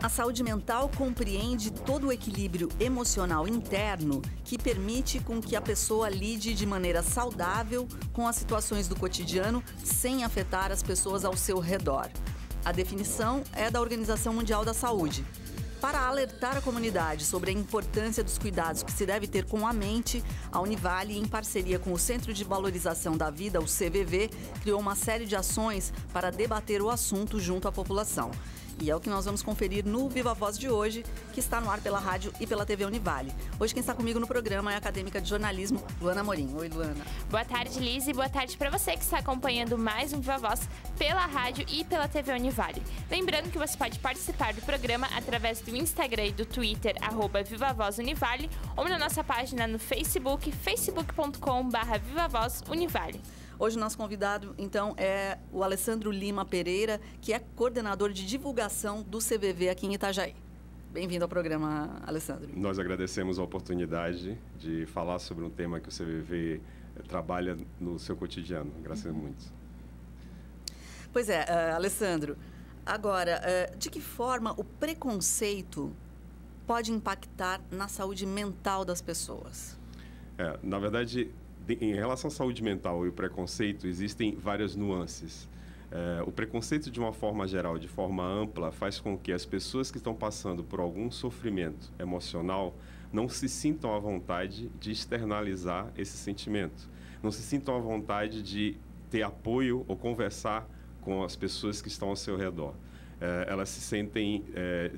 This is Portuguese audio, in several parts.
A saúde mental compreende todo o equilíbrio emocional interno que permite com que a pessoa lide de maneira saudável com as situações do cotidiano sem afetar as pessoas ao seu redor. A definição é da Organização Mundial da Saúde. Para alertar a comunidade sobre a importância dos cuidados que se deve ter com a mente, a Univale, em parceria com o Centro de Valorização da Vida, o CVV, criou uma série de ações para debater o assunto junto à população. E é o que nós vamos conferir no Viva Voz de hoje, que está no ar pela rádio e pela TV Univale. Hoje quem está comigo no programa é a acadêmica de jornalismo, Luana Amorim. Oi, Luana. Boa tarde, Liz, e boa tarde para você que está acompanhando mais um Viva Voz pela rádio e pela TV Univale. Lembrando que você pode participar do programa através do Instagram e do Twitter, @VivaVozUnivale, ou na nossa página no Facebook, facebook.com/VivaVozUnivale. Hoje o nosso convidado, então, é o Alessandro Lima Pereira, que é coordenador de divulgação do CVV aqui em Itajaí. Bem-vindo ao programa, Alessandro. Nós agradecemos a oportunidade de falar sobre um tema que o CVV trabalha no seu cotidiano. Graças muito. Pois é, Alessandro, agora, de que forma o preconceito pode impactar na saúde mental das pessoas? Na verdade, em relação à saúde mental e o preconceito, existem várias nuances. O preconceito, de uma forma geral, de forma ampla, faz com que as pessoas que estão passando por algum sofrimento emocional não se sintam à vontade de externalizar esse sentimento. Não se sintam à vontade de ter apoio ou conversar com as pessoas que estão ao seu redor. Elas se sentem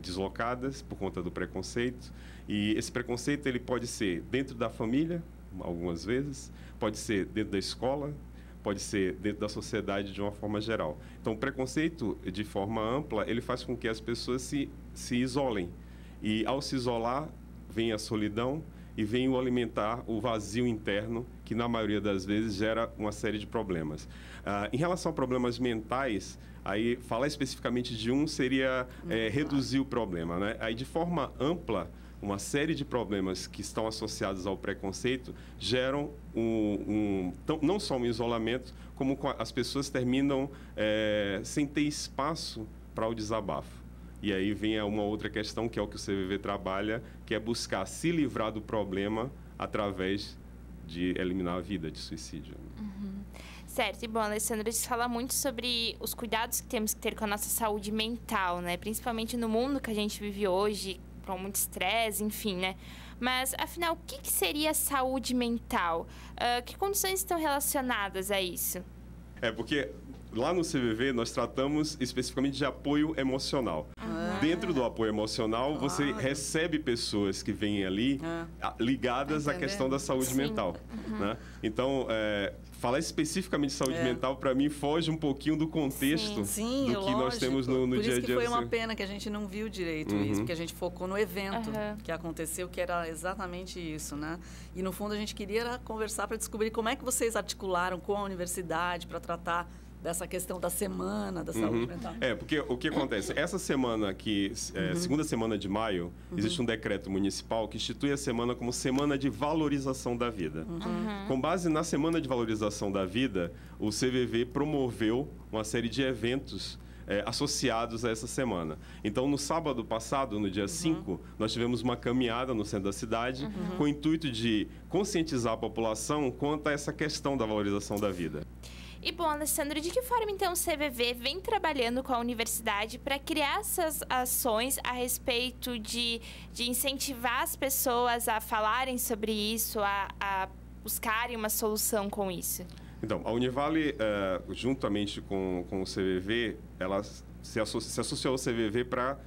deslocadas por conta do preconceito, e esse preconceito ele pode ser dentro da família, algumas vezes, pode ser dentro da escola, pode ser dentro da sociedade de uma forma geral. Então, o preconceito, de forma ampla, ele faz com que as pessoas se isolem. E, ao se isolar, vem a solidão e vem o alimentar o vazio interno, que, na maioria das vezes, gera uma série de problemas. Em relação a problemas mentais, aí, falar especificamente de um seria reduzir o problema, né? Aí, de forma ampla, uma série de problemas que estão associados ao preconceito geram não só um isolamento, como as pessoas terminam sem ter espaço para o desabafo. E aí vem uma outra questão, que é o que o CVV trabalha, que é buscar se livrar do problema através de eliminar a vida, de suicídio. Uhum. Certo, e bom, Alessandro, você fala muito sobre os cuidados que temos que ter com a nossa saúde mental, né? Principalmente no mundo que a gente vive hoje, com muito estresse, enfim, né? Mas, afinal, o que seria saúde mental? Que condições estão relacionadas a isso? Porque lá no CVV nós tratamos especificamente de apoio emocional. Dentro do apoio emocional, você recebe pessoas que vêm ali ligadas à questão da saúde mental. Né? Então, falar especificamente de saúde mental, para mim, foge um pouquinho do contexto do que nós temos no dia a dia. Por isso que foi uma pena que a gente não viu direito isso, porque a gente focou no evento que aconteceu, que era exatamente isso, né? E, no fundo, a gente queria conversar para descobrir como é que vocês articularam com a universidade para tratar dessa questão da semana da saúde mental. Porque o que acontece? Essa semana aqui, segunda semana de maio, existe um decreto municipal que institui a semana como Semana de Valorização da Vida. Com base na Semana de Valorização da Vida, o CVV promoveu uma série de eventos associados a essa semana. Então, no sábado passado, no dia 5, nós tivemos uma caminhada no centro da cidade com o intuito de conscientizar a população quanto a essa questão da valorização da vida. E, bom, Alessandro, de que forma, então, o CVV vem trabalhando com a universidade para criar essas ações a respeito de incentivar as pessoas a falarem sobre isso, a buscarem uma solução com isso? Então, a Univale, juntamente com o CVV, ela se associou ao CVV para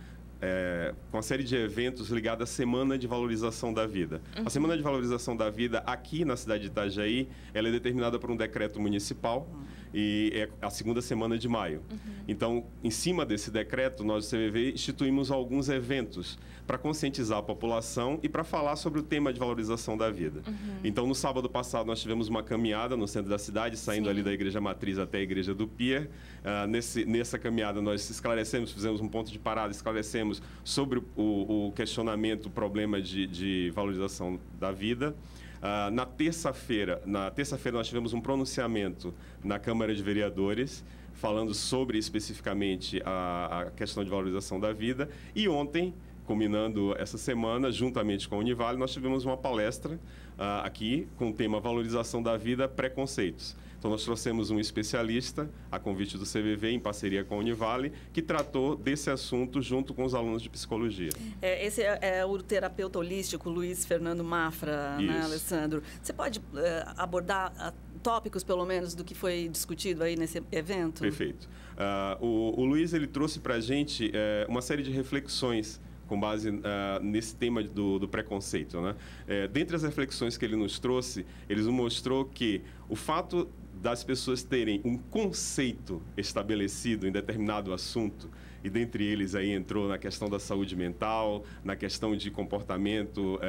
com uma série de eventos ligados à Semana de Valorização da Vida. A Semana de Valorização da Vida, aqui na cidade de Itajaí, ela é determinada por um decreto municipal e é a segunda semana de maio. Então, em cima desse decreto, nós do CVV instituímos alguns eventos para conscientizar a população e para falar sobre o tema de valorização da vida. Então, no sábado passado, nós tivemos uma caminhada no centro da cidade, saindo ali da Igreja Matriz até a Igreja do Pier. Nessa caminhada, nós esclarecemos, fizemos um ponto de parada, esclarecemos sobre o questionamento, o problema de valorização da vida. Na terça-feira nós tivemos um pronunciamento na Câmara de Vereadores, falando sobre especificamente a questão de valorização da vida. E ontem, culminando essa semana, juntamente com a Univale, nós tivemos uma palestra aqui com o tema Valorização da Vida, Preconceitos. Então, nós trouxemos um especialista, a convite do CVV, em parceria com a Univale, que tratou desse assunto junto com os alunos de psicologia. Esse é o terapeuta holístico Luiz Fernando Mafra, né, Alessandro? Você pode abordar tópicos, pelo menos, do que foi discutido aí nesse evento? Perfeito. O Luiz, ele trouxe para a gente uma série de reflexões com base nesse tema do preconceito, né? Dentre as reflexões que ele nos trouxe, ele nos mostrou que o fato das pessoas terem um conceito estabelecido em determinado assunto, e dentre eles aí entrou na questão da saúde mental, na questão de comportamento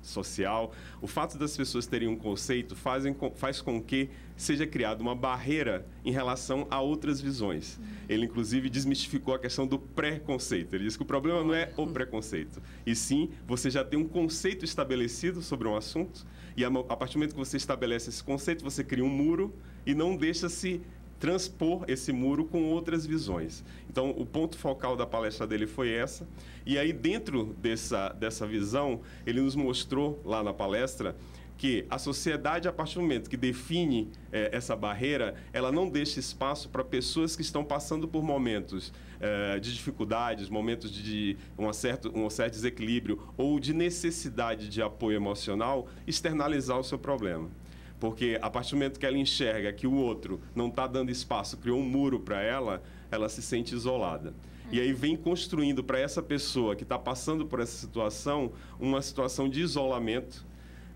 social, o fato das pessoas terem um conceito faz com que seja criada uma barreira em relação a outras visões. Ele, inclusive, desmistificou a questão do preconceito. Ele disse que o problema não é o preconceito, e sim você já tem um conceito estabelecido sobre um assunto, e a partir do momento que você estabelece esse conceito, você cria um muro e não deixa-se transpor esse muro com outras visões. Então, o ponto focal da palestra dele foi essa. E aí, dentro dessa visão, ele nos mostrou lá na palestra que a sociedade, a partir do momento que define essa barreira, ela não deixa espaço para pessoas que estão passando por momentos de dificuldades, momentos de um certo desequilíbrio ou de necessidade de apoio emocional, externalizar o seu problema. Porque a partir do momento que ela enxerga que o outro não está dando espaço, criou um muro para ela, ela se sente isolada. E aí vem construindo para essa pessoa que está passando por essa situação, uma situação de isolamento,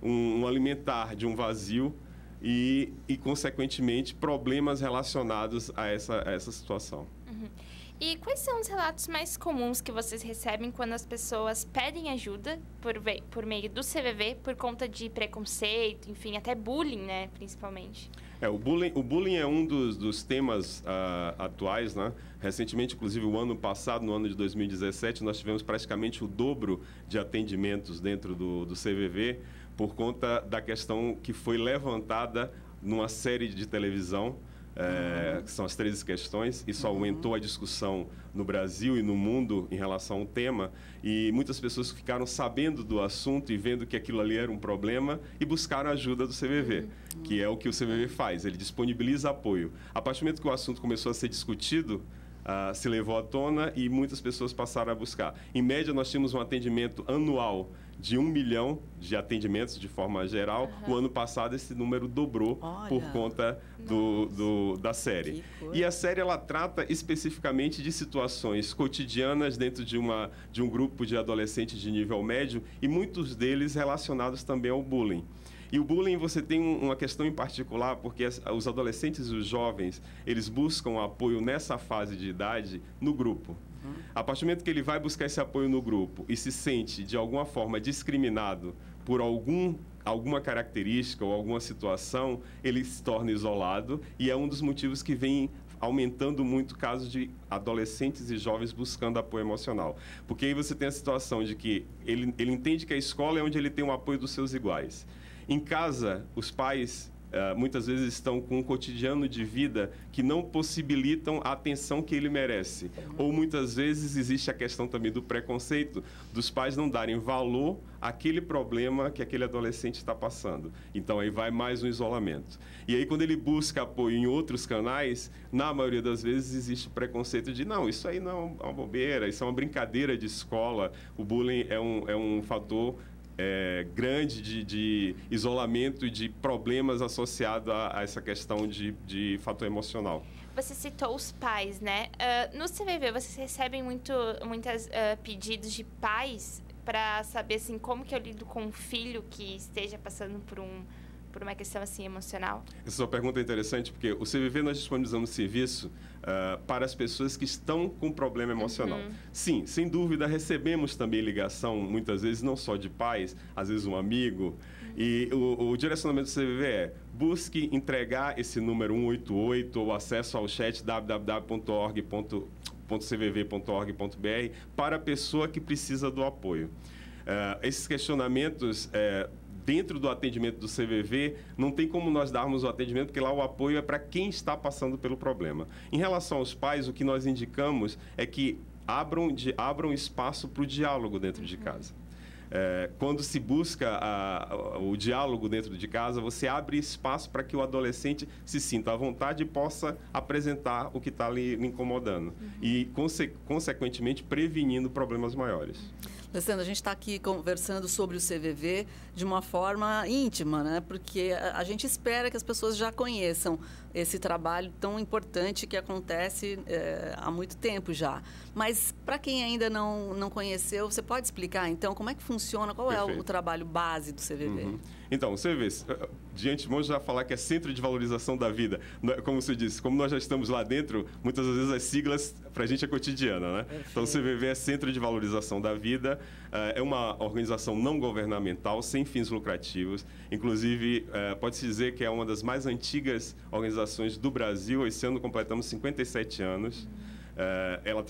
um alimentar de um vazio e consequentemente, problemas relacionados a essa situação. E quais são os relatos mais comuns que vocês recebem quando as pessoas pedem ajuda por meio do CVV por conta de preconceito, enfim, até bullying, né, principalmente? O bullying é um dos temas atuais, né? Recentemente, inclusive, o ano passado, no ano de 2017, nós tivemos praticamente o dobro de atendimentos dentro do CVV por conta da questão que foi levantada numa série de televisão, que são as 13 questões, isso aumentou a discussão no Brasil e no mundo em relação ao tema, e muitas pessoas ficaram sabendo do assunto e vendo que aquilo ali era um problema e buscaram a ajuda do CVV, que é o que o CVV faz, ele disponibiliza apoio. A partir do momento que o assunto começou a ser discutido, se levou à tona e muitas pessoas passaram a buscar. Em média, nós tínhamos um atendimento anual de 1 milhão de atendimentos de forma geral. O ano passado, esse número dobrou por conta da série. E a série, ela trata especificamente de situações cotidianas dentro de um grupo de adolescentes de nível médio e muitos deles relacionados também ao bullying. E o bullying, você tem uma questão em particular, porque os adolescentes e os jovens, eles buscam apoio nessa fase de idade no grupo. A partir do momento que ele vai buscar esse apoio no grupo e se sente, de alguma forma, discriminado por alguma característica ou alguma situação, ele se torna isolado e é um dos motivos que vem aumentando muito casos de adolescentes e jovens buscando apoio emocional. Porque aí você tem a situação de que ele entende que a escola é onde ele tem o apoio dos seus iguais. Em casa, os pais muitas vezes estão com um cotidiano de vida que não possibilitam a atenção que ele merece. Ou muitas vezes existe a questão também do preconceito, dos pais não darem valor àquele problema que aquele adolescente está passando. Então aí vai mais um isolamento. E aí quando ele busca apoio em outros canais, na maioria das vezes existe o preconceito de não, isso aí não é uma bobeira, isso é uma brincadeira de escola. O bullying é um fator grande de isolamento e de problemas associados a essa questão de fator emocional. Você citou os pais, né? No CVV, vocês recebem muitos pedidos de pais para saber assim, como que eu lido com um filho que esteja passando por uma questão assim, emocional? Essa sua pergunta é interessante, porque o CVV nós disponibilizamos serviço para as pessoas que estão com problema emocional. Sim, sem dúvida, recebemos também ligação, muitas vezes, não só de pais, às vezes um amigo. E o direcionamento do CVV é: busque entregar esse número 188 ou acesso ao chat www.cvv.org.br para a pessoa que precisa do apoio. Esses questionamentos dentro do atendimento do CVV, não tem como nós darmos o atendimento, porque lá o apoio é para quem está passando pelo problema. Em relação aos pais, o que nós indicamos é que abram espaço para o diálogo dentro de casa. Quando se busca o diálogo dentro de casa, você abre espaço para que o adolescente se sinta à vontade e possa apresentar o que está lhe incomodando. E, consequentemente, prevenindo problemas maiores. Alessandro, a gente está aqui conversando sobre o CVV de uma forma íntima, né? Porque a gente espera que as pessoas já conheçam esse trabalho tão importante que acontece há muito tempo já. Mas, para quem ainda não conheceu, você pode explicar, então, como é que funciona, qual é o trabalho base do CVV? Então, o CVV, de antemão já falar que é Centro de Valorização da Vida. Como você disse, como nós já estamos lá dentro, muitas das vezes as siglas para a gente é cotidiana, né? Perfeito. Então, o CVV é Centro de Valorização da Vida, é uma organização não governamental, sem fins lucrativos. Inclusive, pode-se dizer que é uma das mais antigas organizações do Brasil. Esse ano completamos 57 anos. Ela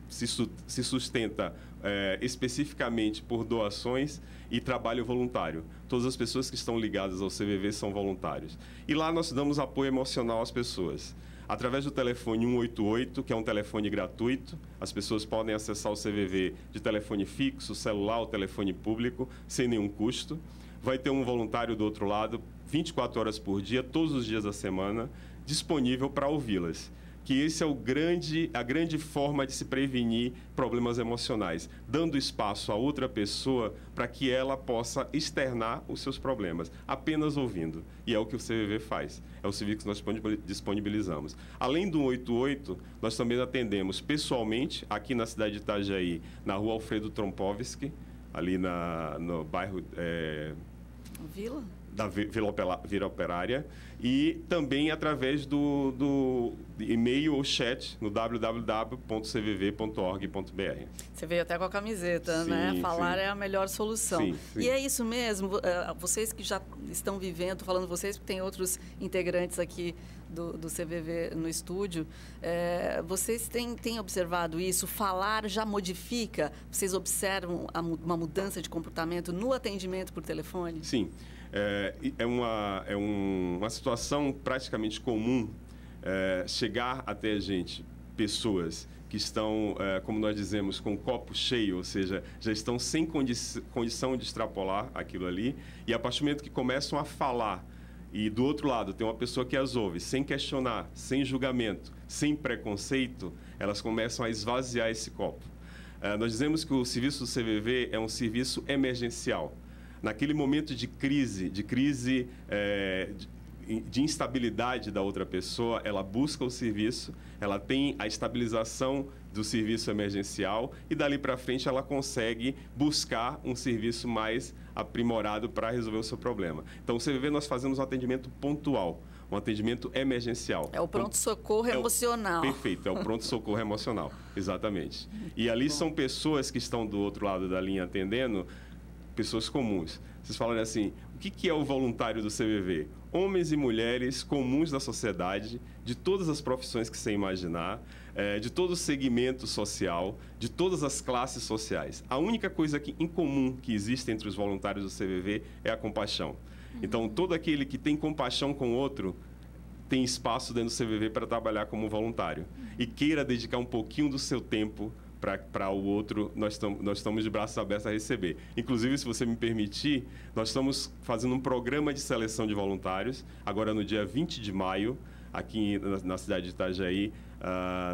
se sustenta especificamente por doações e trabalho voluntário. Todas as pessoas que estão ligadas ao CVV são voluntários. E lá nós damos apoio emocional às pessoas. Através do telefone 188, que é um telefone gratuito, as pessoas podem acessar o CVV de telefone fixo, celular ou telefone público, sem nenhum custo. Vai ter um voluntário do outro lado, 24 horas por dia, todos os dias da semana, disponível para ouvi-las. Que esse é a grande forma de se prevenir problemas emocionais, dando espaço a outra pessoa para que ela possa externar os seus problemas, apenas ouvindo. E é o que o CVV faz, é o serviço que nós disponibilizamos. Além do 188, nós também atendemos pessoalmente, aqui na cidade de Itajaí, na rua Alfredo Trompovski, ali no bairro... Vila? Da Vila Operária, e também através do e-mail ou chat no www.cvv.org.br. Você veio até com a camiseta, né? Falar é a melhor solução. Sim. E é isso mesmo, vocês que já estão vivendo, tô falando vocês porque tem outros integrantes aqui do CVV no estúdio, vocês têm observado isso? Falar já modifica? Vocês observam uma mudança de comportamento no atendimento por telefone? Sim. É uma situação praticamente comum chegar até a gente pessoas que estão, como nós dizemos, com o copo cheio, ou seja, já estão sem condição de extrapolar aquilo ali, e a partir do momento que começam a falar, e do outro lado tem uma pessoa que as ouve, sem questionar, sem julgamento, sem preconceito, elas começam a esvaziar esse copo. Nós dizemos que o serviço do CVV é um serviço emergencial. Naquele momento de crise, de instabilidade da outra pessoa, ela busca o serviço, ela tem a estabilização do serviço emergencial e dali para frente ela consegue buscar um serviço mais aprimorado para resolver o seu problema. Então, o CVV nós fazemos um atendimento pontual, um atendimento emergencial. É o pronto-socorro emocional. Perfeito, é o pronto-socorro emocional, exatamente. E ali são pessoas que estão do outro lado da linha atendendo, pessoas comuns. Vocês falam assim, o que é o voluntário do CVV? Homens e mulheres comuns da sociedade, de todas as profissões que você imaginar, de todo o segmento social, de todas as classes sociais. A única coisa em comum que existe entre os voluntários do CVV é a compaixão. Então, todo aquele que tem compaixão com o outro tem espaço dentro do CVV para trabalhar como voluntário. E queira dedicar um pouquinho do seu tempo para o outro, nós estamos de braços abertos a receber. Inclusive, se você me permitir, nós estamos fazendo um programa de seleção de voluntários, agora no dia 20 de maio, aqui na cidade de Itajaí,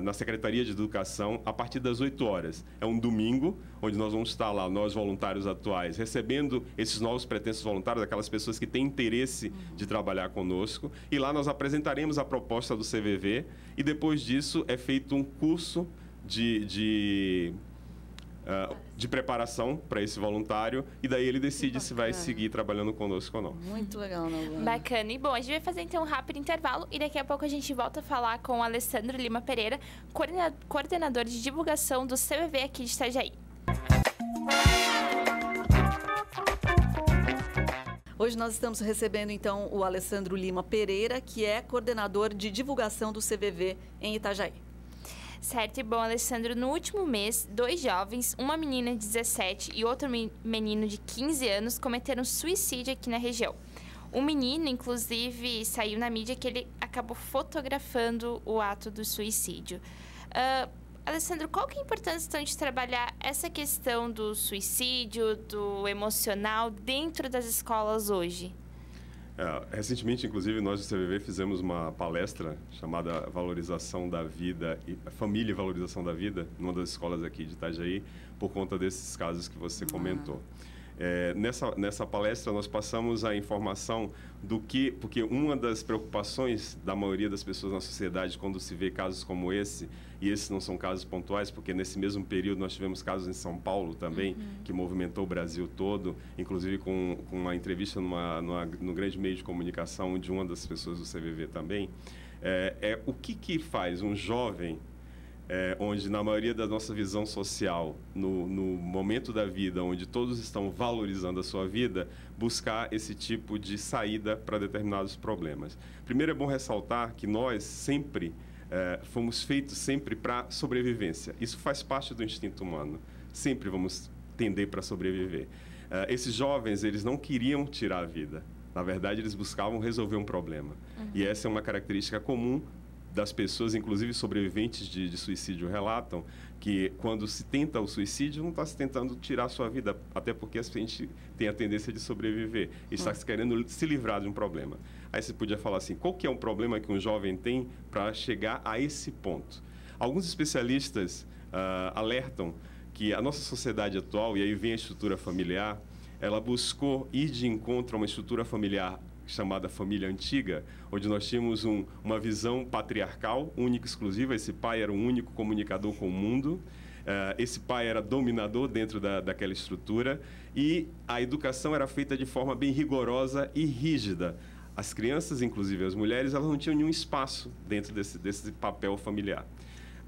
na Secretaria de Educação, a partir das 8 horas. É um domingo, onde nós vamos estar lá, nós voluntários atuais, recebendo esses novos pretensos voluntários, aquelas pessoas que têm interesse de trabalhar conosco, e lá nós apresentaremos a proposta do CVV, e depois disso é feito um curso de preparação para esse voluntário, e daí ele decide se vai seguir trabalhando conosco ou não. Muito legal, né? Bacana. E bom, a gente vai fazer então um rápido intervalo e daqui a pouco a gente volta a falar com o Alessandro Lima Pereira, coordenador de divulgação do CVV aqui de Itajaí. Hoje nós estamos recebendo então o Alessandro Lima Pereira, que é coordenador de divulgação do CVV em Itajaí. Certo, e bom, Alessandro, no último mês, 2 jovens, uma menina de 17 e outro menino de 15 anos, cometeram suicídio aqui na região. O menino, inclusive, saiu na mídia que ele acabou fotografando o ato do suicídio. Alessandro, qual que é a importância, então, de trabalhar essa questão do suicídio, do emocional, dentro das escolas hoje? Recentemente, inclusive, nós do CVV fizemos uma palestra chamada Valorização da Vida, Família e Valorização da Vida, numa das escolas aqui de Itajaí, por conta desses casos que você comentou. Nessa palestra, nós passamos a informação do que... Porque uma das preocupações da maioria das pessoas na sociedade, quando se vê casos como esse, e esses não são casos pontuais, porque nesse mesmo período nós tivemos casos em São Paulo também, que movimentou o Brasil todo, inclusive com uma entrevista no grande meio de comunicação de uma das pessoas do CVV também, o que faz um jovem... onde, na maioria da nossa visão social, no momento da vida, onde todos estão valorizando a sua vida, buscar esse tipo de saída para determinados problemas. Primeiro, é bom ressaltar que nós sempre fomos feitos sempre para sobrevivência. Isso faz parte do instinto humano. Sempre vamos tender para sobreviver. Esses jovens, eles não queriam tirar a vida. Na verdade, eles buscavam resolver um problema. E essa é uma característica comum das pessoas, inclusive sobreviventes de suicídio, relatam que quando se tenta o suicídio, não está se tentando tirar a sua vida, até porque a gente tem a tendência de sobreviver. E está querendo se livrar de um problema. Aí você podia falar assim, qual que é um problema que um jovem tem para chegar a esse ponto? Alguns especialistas alertam que a nossa sociedade atual, e aí vem a estrutura familiar, ela buscou ir de encontro a uma estrutura familiar chamada família antiga, onde nós tínhamos uma visão patriarcal, única e exclusiva. Esse pai era o único comunicador com o mundo, esse pai era dominador dentro daquela estrutura, e a educação era feita de forma bem rigorosa e rígida. As crianças, inclusive as mulheres, elas não tinham nenhum espaço dentro desse papel familiar.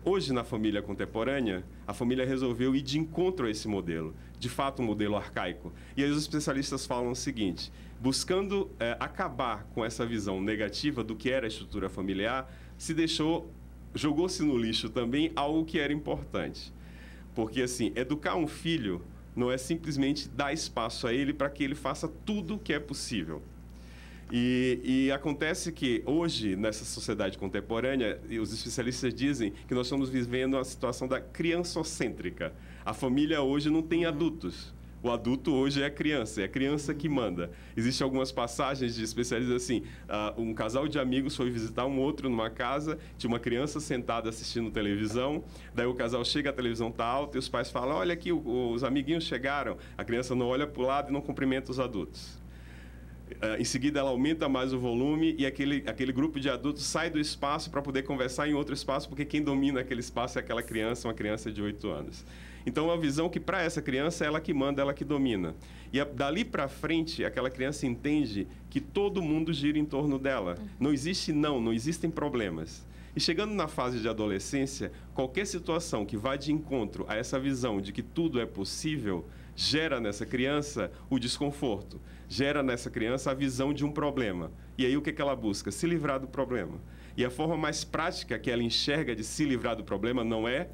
Hoje, na família contemporânea, a família resolveu ir de encontro a esse modelo, de fato um modelo arcaico. E aí os especialistas falam o seguinte, buscando acabar com essa visão negativa do que era a estrutura familiar, jogou-se no lixo também algo que era importante. Porque, assim, educar um filho não é simplesmente dar espaço a ele para que ele faça tudo o que é possível. E acontece que hoje, nessa sociedade contemporânea, os especialistas dizem que nós estamos vivendo a situação da criançocêntrica. A família hoje não tem adultos. O adulto hoje é a criança que manda. Existem algumas passagens de especialistas assim, um casal de amigos foi visitar um outro numa casa, tinha uma criança sentada assistindo televisão, daí o casal chega, a televisão está alta e os pais falam, olha aqui, os amiguinhos chegaram. A criança não olha para o lado e não cumprimenta os adultos. Em seguida, ela aumenta mais o volume e aquele grupo de adultos sai do espaço para poder conversar em outro espaço, porque quem domina aquele espaço é aquela criança, uma criança de 8 anos. Então, é uma visão que, para essa criança, é ela que manda, ela que domina. E dali para frente, aquela criança entende que todo mundo gira em torno dela. Não existem problemas. E chegando na fase de adolescência, qualquer situação que vá de encontro a essa visão de que tudo é possível, gera nessa criança o desconforto, gera nessa criança a visão de um problema. E aí o que ela busca? Se livrar do problema. E a forma mais prática que ela enxerga de se livrar do problema não é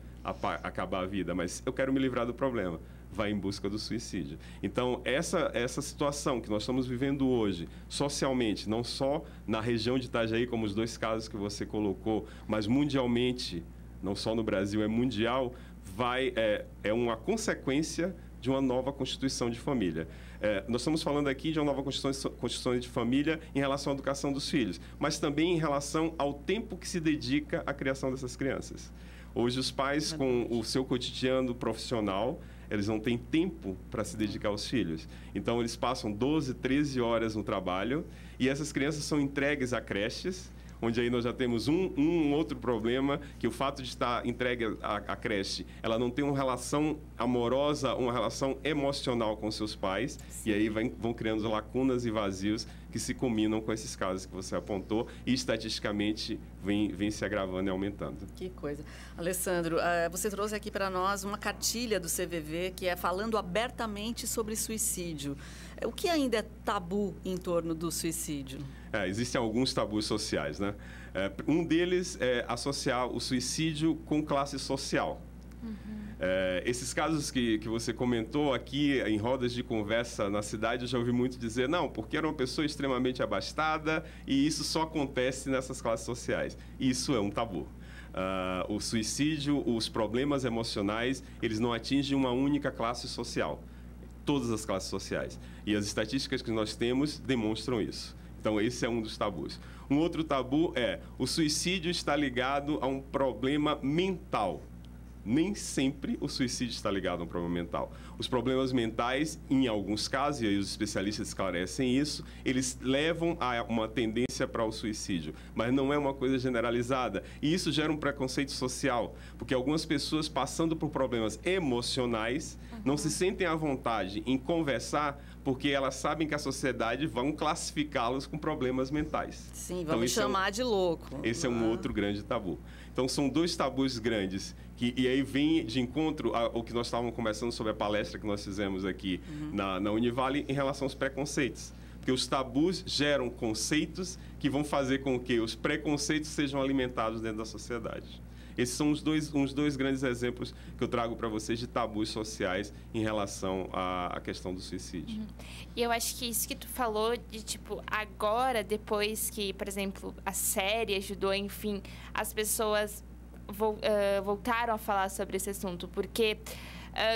acabar a vida, mas eu quero me livrar do problema. Vai em busca do suicídio. Então, essa situação que nós estamos vivendo hoje, socialmente, não só na região de Itajaí, como os 2 casos que você colocou, mas mundialmente, não só no Brasil, é mundial, é uma consequência de uma nova Constituição de Família. Nós estamos falando aqui de uma nova Constituição de Família em relação à educação dos filhos, mas também em relação ao tempo que se dedica à criação dessas crianças. Hoje, os pais, com o seu cotidiano profissional, eles não têm tempo para se dedicar aos filhos. Então, eles passam 12, 13 horas no trabalho e essas crianças são entregues a creches, onde aí nós já temos um outro problema, que o fato de estar entregue à creche, ela não tem uma relação amorosa, uma relação emocional com seus pais, e aí vão criando lacunas e vazios que se combinam com esses casos que você apontou e estatisticamente vem se agravando e aumentando. Que coisa. Alessandro, você trouxe aqui para nós uma cartilha do CVV que é falando abertamente sobre suicídio. O que ainda é tabu em torno do suicídio? Existem alguns tabus sociais, né? Um deles é associar o suicídio com classe social. Esses casos que você comentou aqui em rodas de conversa na cidade, eu já ouvi muito dizer, não, porque era uma pessoa extremamente abastada e isso só acontece nessas classes sociais. Isso é um tabu. O suicídio, os problemas emocionais, eles não atingem uma única classe social. Todas as classes sociais. E as estatísticas que nós temos demonstram isso. Então, esse é um dos tabus. Um outro tabu é o suicídio está ligado a um problema mental. Nem sempre o suicídio está ligado a um problema mental. Os problemas mentais, em alguns casos, e aí os especialistas esclarecem isso, eles levam a uma tendência para o suicídio, mas não é uma coisa generalizada. E isso gera um preconceito social, porque algumas pessoas passando por problemas emocionais não se sentem à vontade em conversar porque elas sabem que a sociedade vai classificá-los com problemas mentais. Sim, vamos chamar de louco. Esse é um outro grande tabu. Então, são dois tabus grandes, e aí vem de encontro ao que nós estávamos conversando sobre a palestra que nós fizemos aqui na Univale em relação aos preconceitos. Porque os tabus geram conceitos que vão fazer com que os preconceitos sejam alimentados dentro da sociedade. Esses são uns dois grandes exemplos que eu trago para vocês de tabus sociais em relação à questão do suicídio. E eu acho que isso que tu falou de, tipo, agora, depois que, por exemplo, a série ajudou, enfim, as pessoas voltaram a falar sobre esse assunto, porque...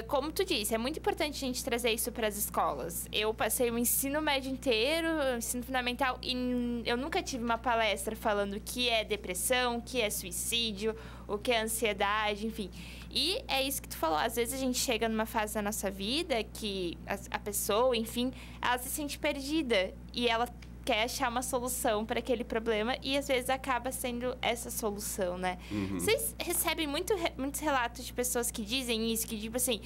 como tu disse, é muito importante a gente trazer isso para as escolas. Eu passei o ensino médio inteiro, o ensino fundamental, e eu nunca tive uma palestra falando o que é depressão, o que é suicídio, o que é ansiedade, enfim. E é isso que tu falou, às vezes a gente chega numa fase da nossa vida que a pessoa, enfim, ela se sente perdida e ela quer achar uma solução para aquele problema e às vezes acaba sendo essa solução, né? Vocês recebem muitos relatos de pessoas que dizem isso, que tipo assim,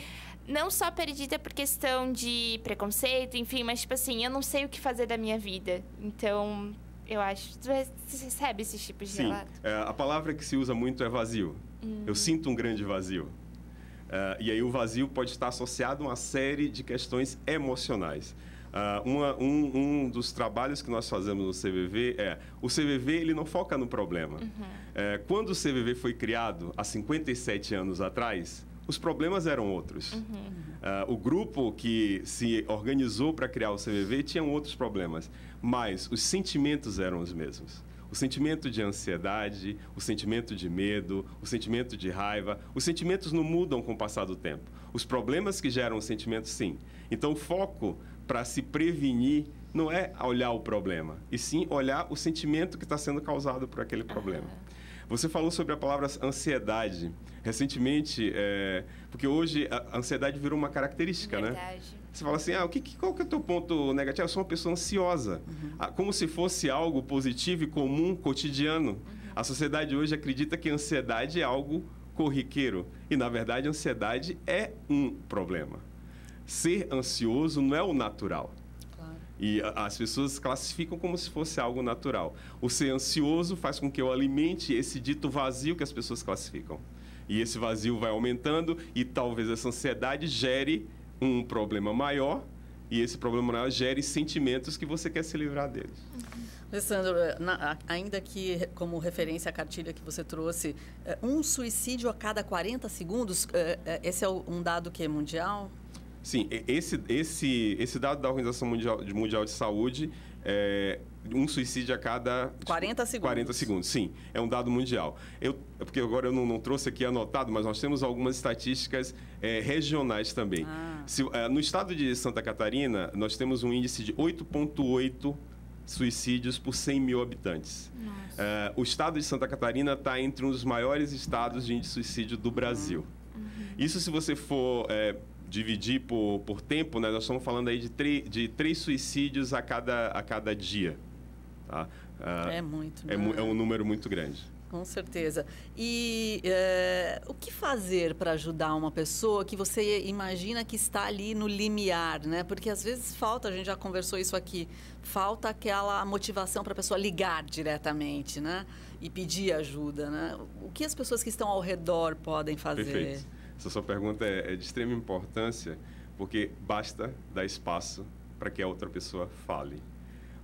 não só perdida por questão de preconceito, enfim, mas tipo assim, eu não sei o que fazer da minha vida. Então, eu acho... Você recebe esses tipos de relato? Sim. A palavra que se usa muito é vazio. Eu sinto um grande vazio. E aí o vazio pode estar associado a uma série de questões emocionais. Um dos trabalhos que nós fazemos no CVV o CVV ele não foca no problema. Quando o CVV foi criado há 57 anos atrás, os problemas eram outros. O grupo que se organizou para criar o CVV tinha outros problemas, mas os sentimentos eram os mesmos. O sentimento de ansiedade, o sentimento de medo, o sentimento de raiva, os sentimentos não mudam com o passar do tempo. Os problemas que geram os sentimentos, sim. Então, o foco para se prevenir não é olhar o problema, e sim olhar o sentimento que está sendo causado por aquele problema. Você falou sobre a palavra ansiedade. Recentemente, porque hoje a ansiedade virou uma característica, né? Você fala assim, qual que é o teu ponto negativo? Eu sou uma pessoa ansiosa. Como se fosse algo positivo e comum, cotidiano. A sociedade hoje acredita que a ansiedade é algo corriqueiro. E, na verdade, a ansiedade é um problema. Ser ansioso não é o natural. E as pessoas classificam como se fosse algo natural. O ser ansioso faz com que eu alimente esse dito vazio que as pessoas classificam. E esse vazio vai aumentando e talvez essa ansiedade gere um problema maior e esse problema maior gere sentimentos que você quer se livrar deles. Alessandro, ainda que como referência à cartilha que você trouxe, um suicídio a cada 40 segundos, esse é um dado que é mundial? Sim, esse dado da Organização Mundial de Saúde é um suicídio a cada 40 segundos. 40 segundos, sim. É um dado mundial. Porque agora eu não trouxe aqui anotado, mas nós temos algumas estatísticas regionais também. No estado de Santa Catarina, nós temos um índice de 8,8 suicídios por 100 mil habitantes. O estado de Santa Catarina está entre um dos maiores estados de índice de suicídio do Brasil. Isso se você for... dividir por tempo, né? Nós estamos falando aí de 3 suicídios a cada dia. Tá? É muito, né? É um número muito grande. Com certeza. E o que fazer para ajudar uma pessoa que você imagina que está ali no limiar, né? Porque às vezes falta, a gente já conversou isso aqui, falta aquela motivação para a pessoa ligar diretamente, né? E pedir ajuda, né? O que as pessoas que estão ao redor podem fazer? Perfeito. Essa sua pergunta é de extrema importância, porque basta dar espaço para que a outra pessoa fale.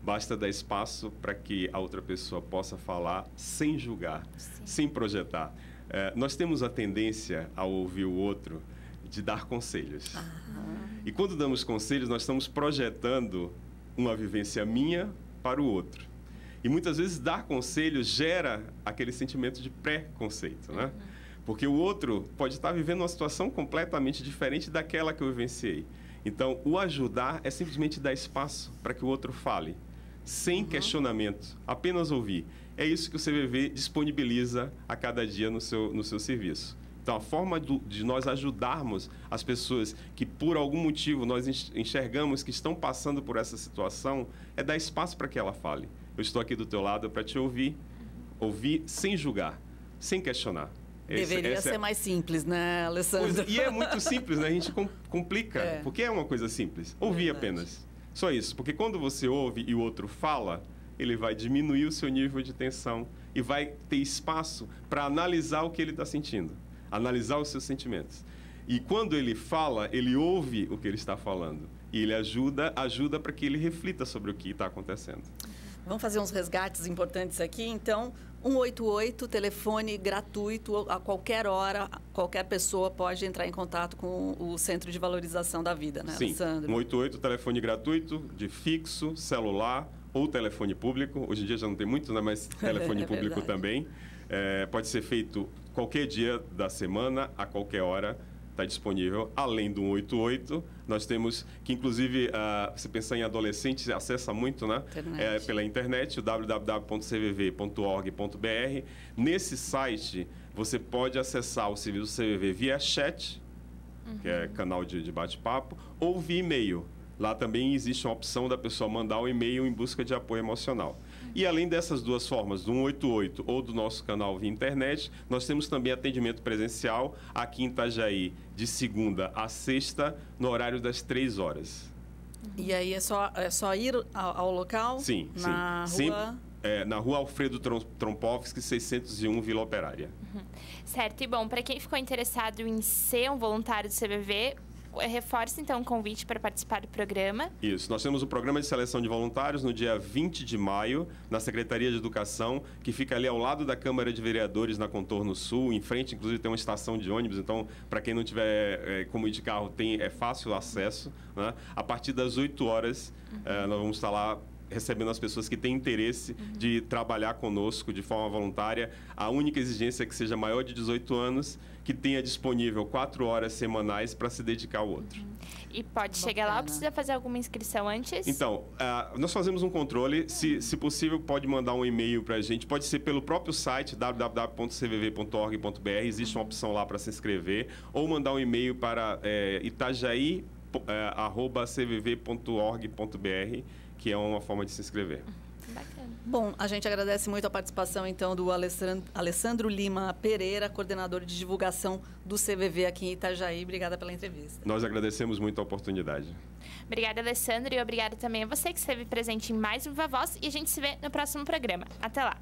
Basta dar espaço para que a outra pessoa possa falar sem julgar, sem projetar. Nós temos a tendência, ao ouvir o outro, de dar conselhos. E quando damos conselhos, nós estamos projetando uma vivência minha para o outro. E muitas vezes dar conselhos gera aquele sentimento de pré-conceito, né? Porque o outro pode estar vivendo uma situação completamente diferente daquela que eu vivenciei. Então, o ajudar é simplesmente dar espaço para que o outro fale. Sem questionamento, apenas ouvir. É isso que o CVV disponibiliza a cada dia no seu serviço. Então, a forma de nós ajudarmos as pessoas que, por algum motivo, nós enxergamos que estão passando por essa situação, é dar espaço para que ela fale. Eu estou aqui do teu lado para te ouvir sem julgar, sem questionar. Deveria ser mais simples, né, Alessandro? E é muito simples, né? A gente complica, porque é uma coisa simples. Ouvir apenas. Só isso, porque quando você ouve e o outro fala, ele vai diminuir o seu nível de tensão e vai ter espaço para analisar o que ele está sentindo, analisar os seus sentimentos. E quando ele fala, ele ouve o que ele está falando e ele ajuda para que ele reflita sobre o que está acontecendo. Vamos fazer uns resgates importantes aqui, então. 188, telefone gratuito, a qualquer hora, qualquer pessoa pode entrar em contato com o Centro de Valorização da Vida, né, Alessandro? Sim, 188, telefone gratuito, de fixo, celular ou telefone público. Hoje em dia já não tem muito, né, mas telefone público também. Pode ser feito qualquer dia da semana, a qualquer hora. Está disponível, além do 188, nós temos, que inclusive, se pensar em adolescentes, acessa muito, né? Pela internet, o www.cvv.org.br. Nesse site, você pode acessar o serviço CVV via chat, que é canal de bate-papo, ou via e-mail. Lá também existe uma opção da pessoa mandar um e-mail em busca de apoio emocional. E além dessas duas formas, do 188 ou do nosso canal via internet, nós temos também atendimento presencial aqui em Itajaí, de segunda a sexta, no horário das 3 horas. E aí é só ir ao local? Sim, na sim. Rua... Na rua Alfredo Trompovski, 601, Vila Operária. Certo, e bom, para quem ficou interessado em ser um voluntário do CVV, reforce, então, o convite para participar do programa. Isso. Nós temos o programa de seleção de voluntários no dia 20 de maio, na Secretaria de Educação, que fica ali ao lado da Câmara de Vereadores, na Contorno Sul. Em frente, inclusive, tem uma estação de ônibus. Então, para quem não tiver como ir de carro, é fácil acesso, né? A partir das 8 horas, nós vamos estar lá recebendo as pessoas que têm interesse de trabalhar conosco de forma voluntária. A única exigência é que seja maior de 18 anos, que tenha disponível 4 horas semanais para se dedicar ao outro. E pode chegar lá ou precisa fazer alguma inscrição antes? Então, nós fazemos um controle. Se possível, pode mandar um e-mail para a gente. Pode ser pelo próprio site, www.cvv.org.br. Existe uma opção lá para se inscrever. Ou mandar um e-mail para itajaí@cvv.org.br, que é uma forma de se inscrever. Bacana. Bom, a gente agradece muito a participação, então, do Alessandro Lima Pereira, coordenador de divulgação do CVV aqui em Itajaí. Obrigada pela entrevista. Nós agradecemos muito a oportunidade. Obrigada, Alessandro, e obrigada também a você que esteve presente em mais um Viva Voz, e a gente se vê no próximo programa. Até lá!